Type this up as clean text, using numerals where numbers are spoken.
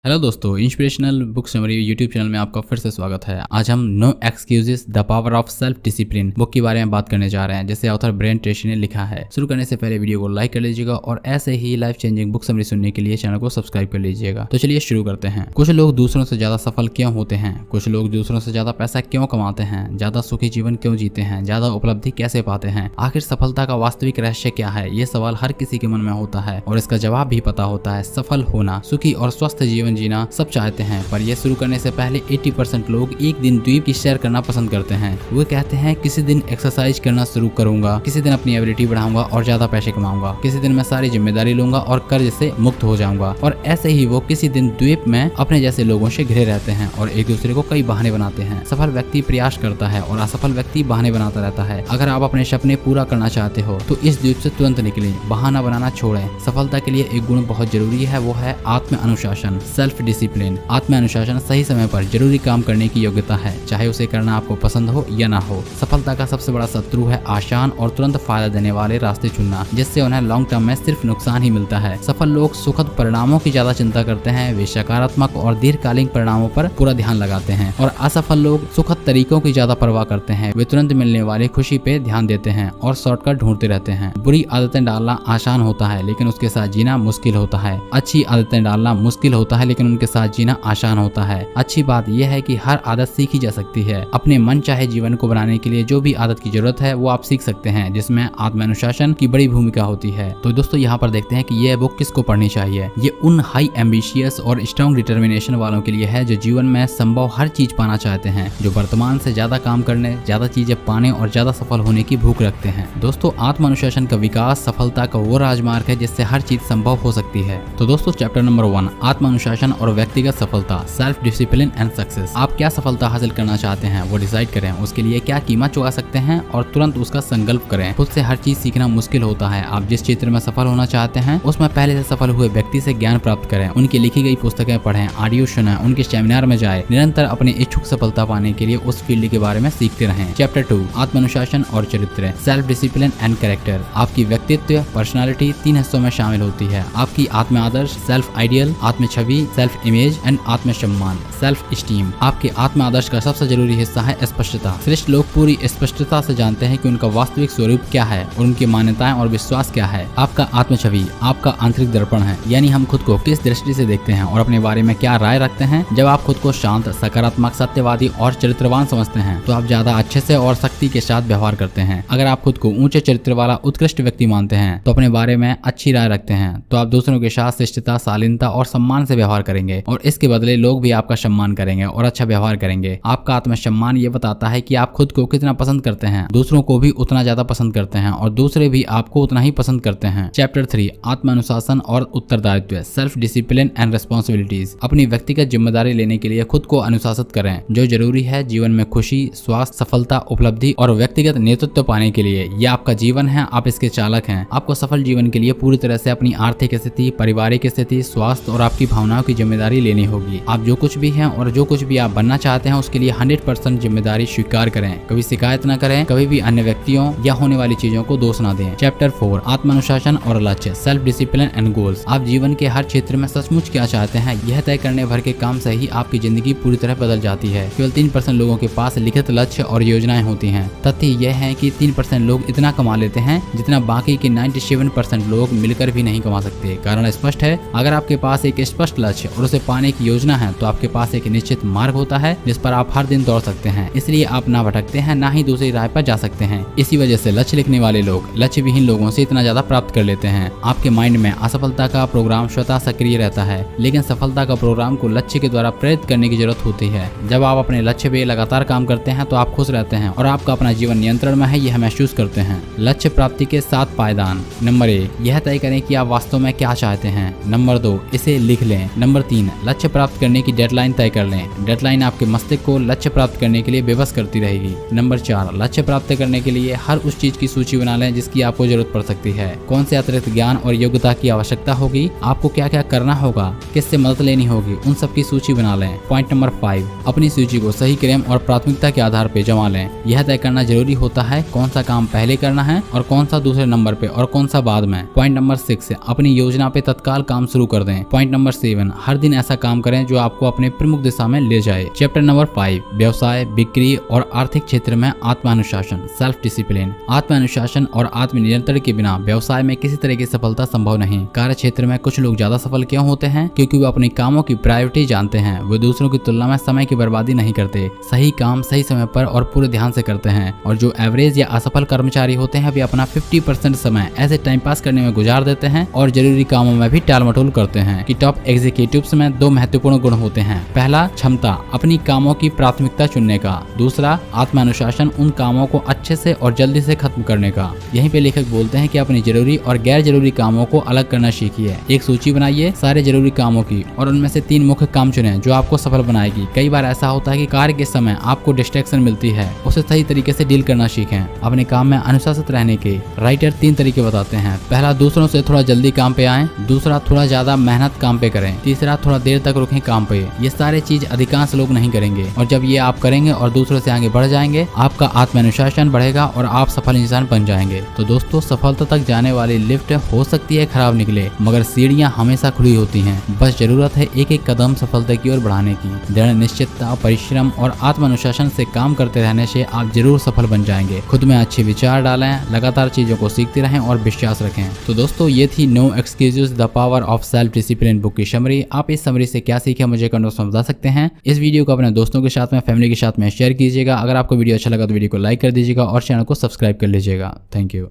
Hello दोस्तों, inspirational book summary YouTube channel में आपका फिर से स्वागत है। आज हम no excuses the power of self discipline book के बारे में बात करने जा रहे हैं, जिसे ऑथर ब्रेन ट्रेसी ने लिखा है। शुरू करने से पहले वीडियो को लाइक कर लीजिएगा और ऐसे ही लाइफ चेंजिंग बुक समरी सुनने के लिए चैनल को सब्सक्राइब कर लीजिएगा। तो चलिए शुरू करते हैं। कुछ लोग दूसरों से ज्यादा सफल क्यों होते हैं? कुछ लोग दूसरों से ज्यादा पैसा क्यों कमाते हैं? ज्यादा सुखी जीवन क्यों जीते हैं? ज्यादा उपलब्धि कैसे पाते हैं? आखिर सफलता का वास्तविक रहस्य क्या है? ये सवाल हर किसी के मन में होता है और इसका जवाब भी पता होता है। सफल होना, सुखी और स्वस्थ जीवन जीना सब चाहते हैं, पर ये शुरू करने से पहले 80% लोग एक दिन द्वीप की सैर करना पसंद करते हैं। वो कहते हैं किसी दिन एक्सरसाइज करना शुरू करूंगा, किसी दिन अपनी एबिलिटी बढ़ाऊंगा और ज्यादा पैसे कमाऊंगा, किसी दिन मैं सारी जिम्मेदारी लूंगा और कर्ज से मुक्त हो जाऊंगा। और ऐसे ही वो किसी दिन द्वीप में अपने जैसे लोगों से घिरे रहते हैं और एक दूसरे को कई बहाने बनाते हैं। सफल व्यक्ति प्रयास करता है और असफल व्यक्ति बहाने बनाता रहता है। अगर आप अपने सपने पूरा करना चाहते हो तो इस द्वीप से तुरंत निकलें, बहाना बनाना छोड़ें। सफलता के लिए एक गुण बहुत जरूरी है, वो है आत्म अनुशासन, सेल्फ डिसिप्लिन। आत्म अनुशासन सही समय पर जरूरी काम करने की योग्यता है, चाहे उसे करना आपको पसंद हो या ना हो। सफलता का सबसे बड़ा शत्रु है आसान और तुरंत फायदा देने वाले रास्ते चुनना, जिससे उन्हें लॉन्ग टर्म में सिर्फ नुकसान ही मिलता है। सफल लोग सुखद परिणामों की ज्यादा चिंता करते हैं, वे सकारात्मक और दीर्घकालीन परिणामों पर पूरा ध्यान लगाते हैं। और असफल लोग सुखद तरीकों की ज्यादा परवाह करते हैं, वे तुरंत मिलने वाली खुशी पे ध्यान देते हैं और शॉर्टकट ढूंढते रहते हैं। बुरी आदतें डालना आसान होता है, लेकिन उसके साथ जीना मुश्किल होता है। अच्छी आदतें डालना मुश्किल होता है, लेकिन उनके साथ जीना आसान होता है। अच्छी बात यह है कि हर आदत सीखी जा सकती है। अपने मन चाहे जीवन को बनाने के लिए जो भी आदत की जरूरत है वो आप सीख सकते हैं, जिसमें आत्म अनुशासन की बड़ी भूमिका होती है। तो दोस्तों यहाँ पर देखते हैं कि यह बुक किसको पढ़नी चाहिए। ये उन हाई एम्बिशियस और स्ट्रॉन्ग डिटर्मिनेशन वालों के लिए है जो जीवन में संभव हर चीज पाना चाहते हैं, जो वर्तमान से ज्यादा काम करने, ज्यादा चीजें पाने और ज्यादा सफल होने की भूख रखते हैं। दोस्तों, आत्म अनुशासन का विकास सफलता का वो राजमार्ग है जिससे हर चीज संभव हो सकती है। तो दोस्तों, चैप्टर नंबर 1, आत्म अनुशासन और व्यक्तिगत सफलता, सेल्फ डिसिप्लिन एंड सक्सेस। आप क्या सफलता हासिल करना चाहते हैं वो डिसाइड करें, उसके लिए क्या कीमत चुका सकते हैं और तुरंत उसका संकल्प करें। खुद से हर चीज सीखना मुश्किल होता है। आप जिस क्षेत्र में सफल होना चाहते हैं उसमें पहले से सफल हुए व्यक्ति से ज्ञान प्राप्त करें, उनकी लिखी गई पुस्तकें पढ़ें, ऑडियो सुनें, उनके सेमिनार में जाएं। निरंतर अपनी इच्छुक सफलता पाने के लिए उस फील्ड के बारे में सीखते रहें। चैप्टर 2, आत्म अनुशासन और चरित्र, सेल्फ डिसिप्लिन एंड कैरेक्टर। आपकी व्यक्तित्व पर्सनालिटी 3 हिस्सों में शामिल होती है। आपकी आत्म आदर्श, सेल्फ आइडियल, आत्म छवि, सेल्फ इमेज एंड आत्म सम्मान, सेल्फ स्टीम। आपके आत्म आदर्श का सबसे जरूरी हिस्सा है स्पष्टता। श्रेष्ठ लोग पूरी स्पष्टता से जानते हैं कि उनका वास्तविक स्वरूप क्या है और उनकी मान्यताएं और विश्वास क्या है। आपका आत्म छवि आपका आंतरिक दर्पण है, यानी हम खुद को किस दृष्टि से देखते हैं और अपने बारे में क्या राय रखते हैं। जब आप खुद को शांत, सकारात्मक, सत्यवादी और चरित्रवान समझते हैं तो आप ज्यादा अच्छे से और शक्ति के साथ व्यवहार करते हैं। अगर आप खुद को ऊंचे चरित्र वाला उत्कृष्ट व्यक्ति मानते हैं तो अपने बारे में अच्छी राय रखते हैं, तो आप दूसरों के साथ शिष्टता, शालीनता और सम्मान से व्यवहार करेंगे और इसके बदले लोग भी आपका सम्मान करेंगे और अच्छा व्यवहार करेंगे। आपका आत्मसम्मान ये बताता है कि आप खुद को कितना पसंद करते हैं, दूसरों को भी उतना ज्यादा पसंद करते हैं और दूसरे भी आपको उतना ही पसंद करते हैं। चैप्टर 3, आत्म अनुशासन और उत्तरदायित्व, सेल्फ डिसिप्लिन एंड रिस्पॉन्सिबिलिटीज। अपनी व्यक्तिगत जिम्मेदारी लेने के लिए खुद को अनुशासित करें। जो जरूरी है जीवन में खुशी, स्वास्थ्य, सफलता, उपलब्धि और व्यक्तिगत नेतृत्व पाने के लिए। ये आपका जीवन है, आप इसके चालक हैं। आपको सफल जीवन के लिए पूरी तरह से अपनी आर्थिक स्थिति, पारिवारिक स्थिति, स्वास्थ्य और आपकी भावनाओं की जिम्मेदारी लेनी होगी। आप जो कुछ भी हैं और जो कुछ भी आप बनना चाहते हैं उसके लिए 100% जिम्मेदारी स्वीकार करें। कभी शिकायत न करें, कभी भी अन्य व्यक्तियों या होने वाली चीजों को दोष न दें। चैप्टर 4, आत्म अनुशासन और लक्ष्य, सेल्फ डिसिप्लिन एंड गोल्स। आप जीवन के हर क्षेत्र में सचमुच क्या चाहते हैं यह तय करने भर के काम से ही आपकी जिंदगी पूरी तरह बदल जाती है। केवल 3% लोगों के पास लिखित लक्ष्य और योजनाएं होती हैं। तथ्य यह है कि 3% लोग इतना कमा लेते हैं जितना बाकी के 97% लोग मिलकर भी नहीं कमा सकते। कारण स्पष्ट है, अगर आपके पास एक स्पष्ट लक्ष्य और उसे पाने की योजना है तो आपके पास एक निश्चित मार्ग होता है जिस पर आप हर दिन दौड़ सकते हैं। इसलिए आप ना भटकते हैं, ना ही दूसरी राह पर जा सकते हैं। इसी वजह से लक्ष्य लिखने वाले लोग लक्ष्य विहीन लोगों से इतना ज्यादा प्राप्त कर लेते हैं। आपके माइंड में असफलता का प्रोग्राम स्वतः सक्रिय रहता है, लेकिन सफलता का प्रोग्राम को लक्ष्य के द्वारा प्रेरित करने की जरूरत होती है। जब आप अपने लक्ष्य पे लगातार काम करते हैं तो आप खुश रहते हैं और आपका अपना जीवन नियंत्रण में है, यह महसूस करते हैं। लक्ष्य प्राप्ति के 7 पायदान। नंबर 1, यह तय करें कि आप वास्तव में क्या चाहते हैं। नंबर 2, इसे लिख लें। नंबर 3, लक्ष्य प्राप्त करने की डेडलाइन तय कर लें। डेडलाइन आपके मस्तिष्क को लक्ष्य प्राप्त करने के लिए बेबस करती रहेगी। नंबर 4, लक्ष्य प्राप्त करने के लिए हर उस चीज की सूची बना लें जिसकी आपको जरूरत पड़ सकती है। कौन से अतिरिक्त ज्ञान और योग्यता की आवश्यकता होगी, आपको क्या क्या करना होगा, किससे मदद लेनी होगी, उन सब की सूची बना लें। पॉइंट नंबर 5, अपनी सूची को सही क्रम और प्राथमिकता के आधार पर जमा लें। यह तय करना जरूरी होता है कौन सा काम पहले करना है और कौन सा दूसरे नंबर पे और कौन सा बाद में। पॉइंट नंबर 6, अपनी योजना पे तत्काल काम शुरू कर दें। पॉइंट नंबर 7, हर दिन ऐसा काम करें जो आपको अपने प्रमुख दिशा में ले जाए। चैप्टर नंबर 5, व्यवसाय, बिक्री और आर्थिक क्षेत्र में आत्मानुशासन, सेल्फ डिसिप्लिन। आत्मानुशासन और आत्मनियंत्रण के बिना व्यवसाय में किसी तरह की सफलता संभव नहीं। कार्य क्षेत्र में कुछ लोग ज्यादा सफल क्यों होते हैं? क्योंकि वे अपने कामों की प्रायोरिटी जानते हैं। वे दूसरों की तुलना में समय की बर्बादी नहीं करते, सही काम सही समय पर और पूरे ध्यान से करते हैं। और जो एवरेज या असफल कर्मचारी होते हैं वे अपना 50% समय ऐसे टाइम पास करने में गुजार देते हैं और जरूरी कामों में भी टाल मटोल करते हैं। कि टॉप एग्जीक्यूटिव्स में 2 महत्वपूर्ण गुण होते हैं। पहला, क्षमता अपनी कामों की प्राथमिकता चुनने का। दूसरा, आत्मानुशासन, उन कामों को अच्छे से और जल्दी से खत्म करने का। यहीं पे लेखक बोलते हैं कि अपनी जरूरी और गैर जरूरी कामों को अलग करना सीखिए। एक सूची बनाइए सारे जरूरी कामों की और उनमें से 3 मुख्य काम चुनें जो आपको सफल बनाएगी। कई बार ऐसा होता है कि कार्य के समय आपको डिस्ट्रैक्शन मिलती है, उसे सही तरीके से डील करना सीखें। अपने काम में अनुशासित रहने के राइटर 3 तरीके बताते हैं। पहला, दूसरों से थोड़ा जल्दी काम पे आएं। दूसरा, थोड़ा ज्यादा मेहनत काम पे करें। तीसरा, थोड़ा देर तक रुकें काम पे। ये सारे चीज अधिकांश लोग नहीं करेंगे और जब ये आप करेंगे और दूसरों से आगे बढ़ जाएंगे, आपका आत्मानुशासन बढ़ेगा और आप सफल इंसान बन जाएंगे। तो दोस्तों, सफलता तक जाने वाली लिफ्ट हो सकती है खराब निकले, मगर सीढ़ियां हमेशा खुली होती हैं। बस जरूरत है एक एक कदम सफलता की ओर बढ़ाने की। दृढ़ निश्चितता, परिश्रम और आत्मानुशासन से काम करते रहने से आप जरूर सफल बन जाएंगे। खुद में अच्छे विचार डालें, लगातार चीजों को सीखते रहें और विश्वास रखें। तो दोस्तों, ये थी no excuses the power of self discipline book की समरी। आप इस समरी से क्या सीखे मुझे कमेंट्स में बता सकते हैं। इस वीडियो को अपने दोस्तों के साथ में, फैमिली के साथ में शेयर कीजिएगा। अगर आपको वीडियो अच्छा लगा तो वीडियो को लाइक कर दीजिएगा और चैनल को सब्सक्राइब कर लीजिएगा। Thank you.